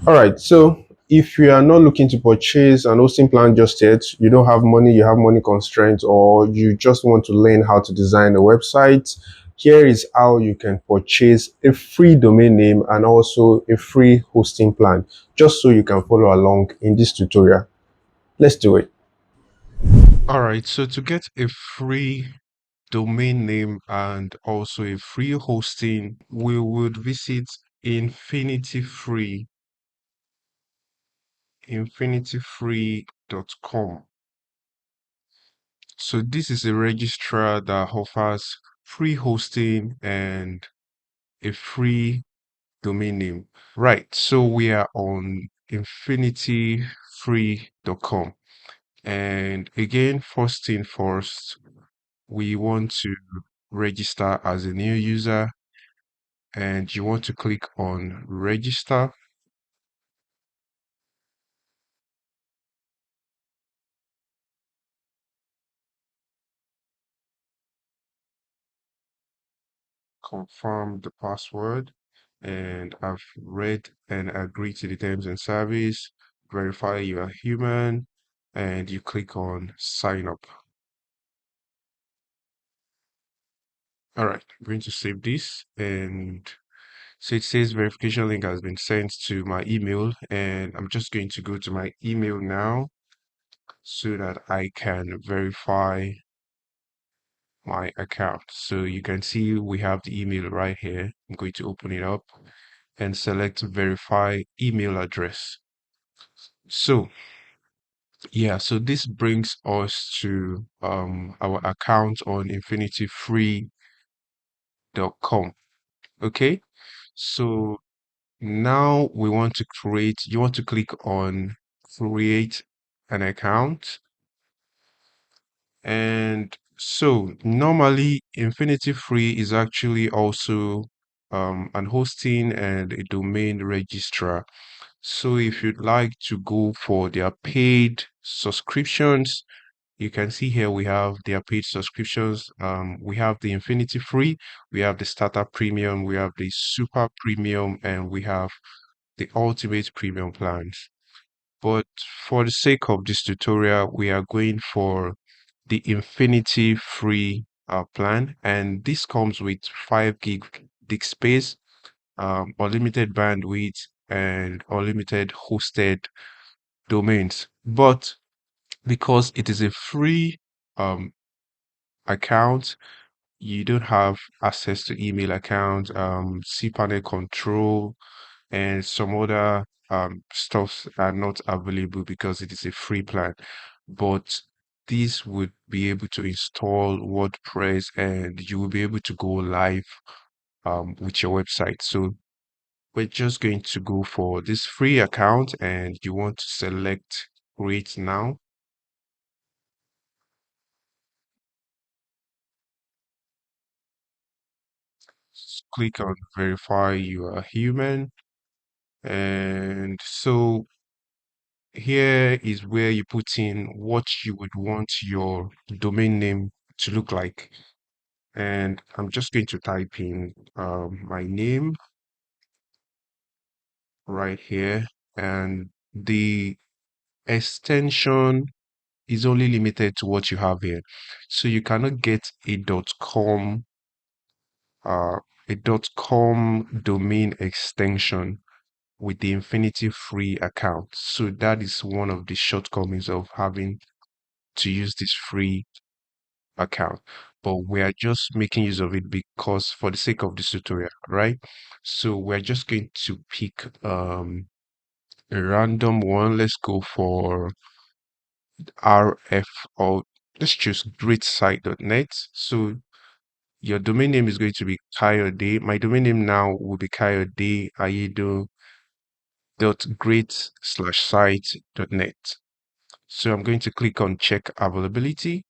All right, so if you are not looking to purchase an hosting plan just yet, you don't have money, you have money constraints, or you just want to learn how to design a website, here is how you can purchase a free domain name and also a free hosting plan, just so you can follow along in this tutorial. Let's do it. All right, so to get a free domain name and also a free hosting, we would visit InfinityFree, infinity-free.com. So this is a registrar that offers free hosting and a free domain name. Right, so we are on infinity-free.com. And again, first thing first, we want to register as a new user, and you want to click on register. Confirm the password, and I've read and agreed to the terms and service. Verify you are human, and you click on sign up. All right, I'm going to save this, and so it says verification link has been sent to my email, and I'm just going to go to my email now so that I can verify my account. So you can see we have the email right here. I'm going to open it up and select verify email address. So yeah, so this brings us to our account on infinity-free.com. Okay, so now we want to create, you want to click on create an account. And so normally Infinity Free is actually also an hosting and a domain registrar. So if you'd like to go for their paid subscriptions, you can see here we have their paid subscriptions. We have the Infinity Free, we have the Starter Premium, we have the Super Premium, and we have the Ultimate Premium plans. But for the sake of this tutorial, we are going for the Infinity Free plan, and this comes with 5 gig disk space, unlimited bandwidth, and unlimited hosted domains. But because it is a free um, account, you don't have access to email account, cPanel control, and some other stuffs are not available because it is a free plan. But this would be able to install WordPress, and you will be able to go live with your website. So we're just going to go for this free account, and you want to select create now. Click on verify you are human. And so here is where you put in what you would want your domain name to look like. And I'm just going to type in my name right here. And the extension is only limited to what you have here. So you cannot get uh, a .com domain extension with the Infinity Free account. So that is one of the shortcomings of having to use this free account. But we are just making use of it because for the sake of this tutorial, right? So we're just going to pick a random one. Let's go for RF, or let's choose greatsite.net. So your domain name is going to be Kayode. My domain name now will be kayodeayedo.great/site.net. So I'm going to click on check availability.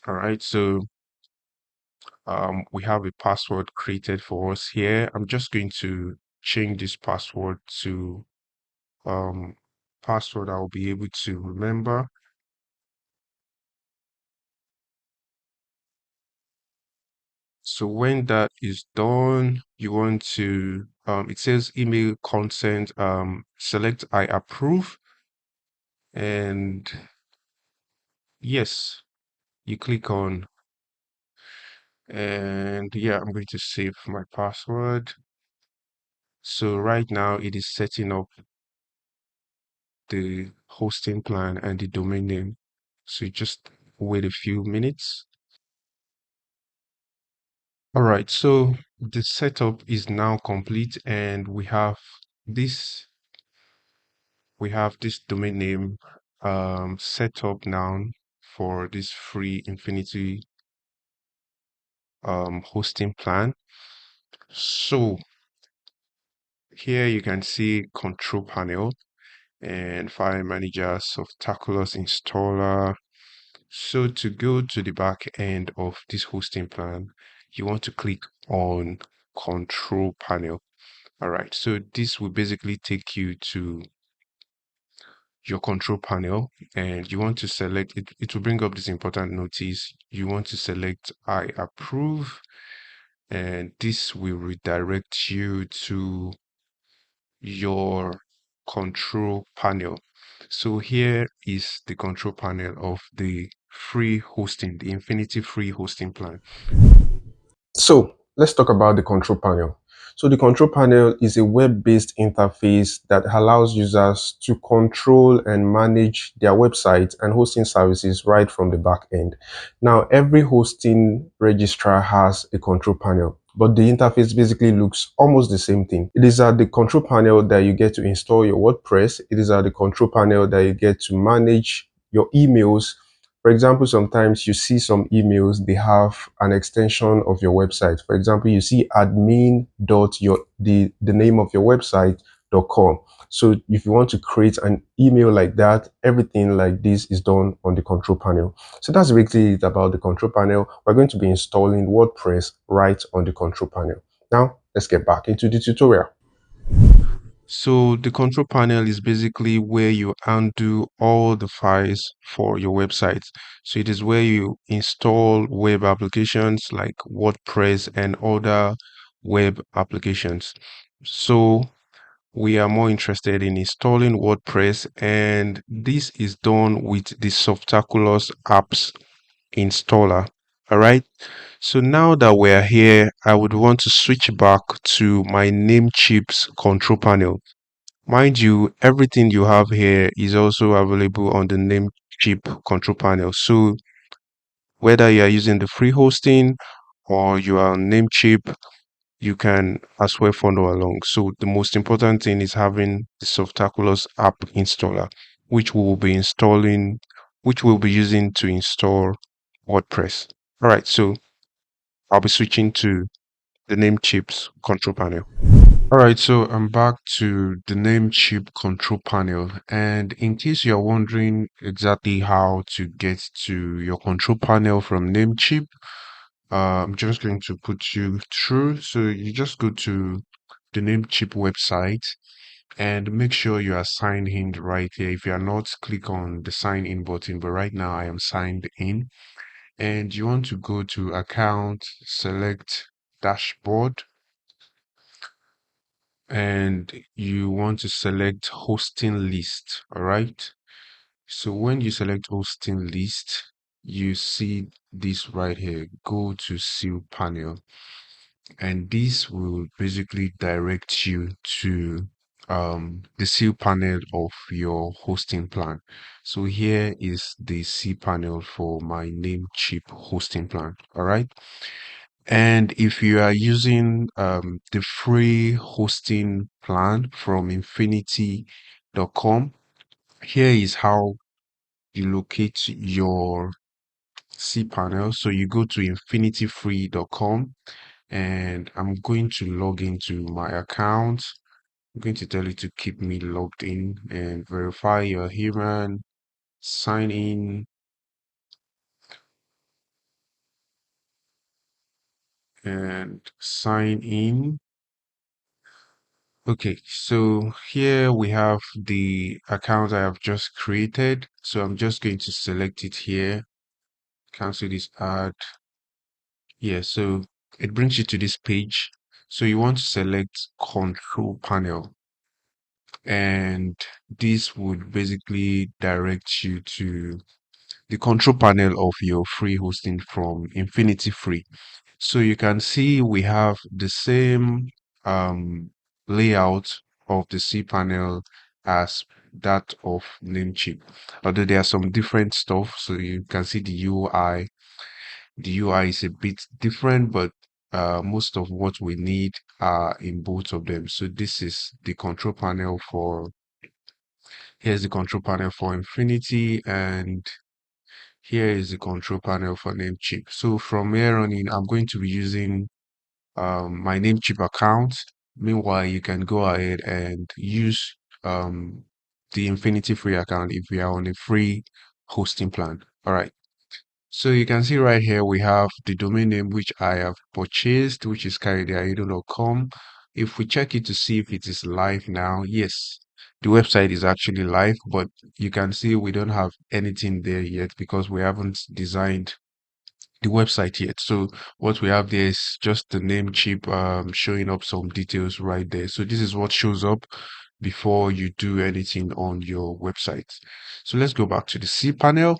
All right, so we have a password created for us here. I'm just going to change this password to um password I'll be able to remember. So when that is done, you want to it says email consent, select I approve, and yes, you click on, and yeah, I'm going to save my password. So right now it is setting up the hosting plan and the domain name. So you just wait a few minutes. All right, so the setup is now complete, and this domain name set up now for this free Infinity hosting plan. So here you can see control panel and file manager, Softaculous installer. So to go to the back end of this hosting plan, you want to click on control panel. All right, so this will basically take you to your control panel, and you want to select it. It will bring up this important notice. You want to select I approve, and this will redirect you to your control panel. So here is the control panel of the free hosting, the Infinity free hosting plan. So let's talk about the control panel. So the control panel is a web-based interface that allows users to control and manage their websites and hosting services right from the back end. Now, every hosting registrar has a control panel, but the interface basically looks almost the same thing. It is at the control panel that you get to install your WordPress. It is at the control panel that you get to manage your emails. For example, sometimes you see some emails, they have an extension of your website. For example, you see the name of your website.com. So if you want to create an email like that, everything like this is done on the control panel. So that's basically it about the control panel. We're going to be installing WordPress right on the control panel. Now, let's get back into the tutorial. So the control panel is basically where you undo all the files for your website. So it is where you install web applications like WordPress and other web applications. So we are more interested in installing WordPress, and this is done with the Softaculous apps installer. All right. So now that we're here, I would want to switch back to my Namecheap's control panel. Mind you, everything you have here is also available on the Namecheap control panel. So whether you are using the free hosting or you are on Namecheap, you can as well follow along. So the most important thing is having the Softaculous app installer, which we will be installing, which we'll be using to install WordPress. All right, so I'll be switching to the Namecheap's control panel. All right, so I'm back to the Namecheap control panel. And in case you're wondering exactly how to get to your control panel from Namecheap, I'm just going to put you through. So you just go to the Namecheap website and make sure you are signed in right here. If you are not, click on the sign in button. But right now I am signed in. And you want to go to account, select dashboard, and you want to select hosting list. All right. So when you select hosting list, you see this right here, go to cPanel, and this will basically direct you to the cPanel of your hosting plan. So here is the cPanel for my Namecheap hosting plan. All right. And if you are using the free hosting plan from infinity.com, here is how you locate your cPanel. So you go to infinityfree.com, and I'm going to log into my account. I'm going to tell you to keep me logged in and verify you're human, sign in, and sign in. Okay, so here we have the account I have just created. So I'm just going to select it here, cancel this ad. Yeah, so it brings you to this page. So you want to select control panel, and this would basically direct you to the control panel of your free hosting from Infinity Free. So you can see we have the same um, layout of the cPanel as that of Namecheap, although there are some different stuff. So you can see the UI. The UI is a bit different, but most of what we need are in both of them. So this is the control panel for, here's the control panel for Infinity, and here is the control panel for Namecheap. So from here on in, I'm going to be using my Namecheap account. Meanwhile, you can go ahead and use the Infinity Free account if we are on a free hosting plan. All right. So you can see right here we have the domain name which I have purchased, which is carrytheidol.com. If we check it to see if it is live now, yes, the website is actually live, but you can see we don't have anything there yet because we haven't designed the website yet. So what we have there is just the Namecheap showing up some details right there. So this is what shows up before you do anything on your website. So let's go back to the cPanel.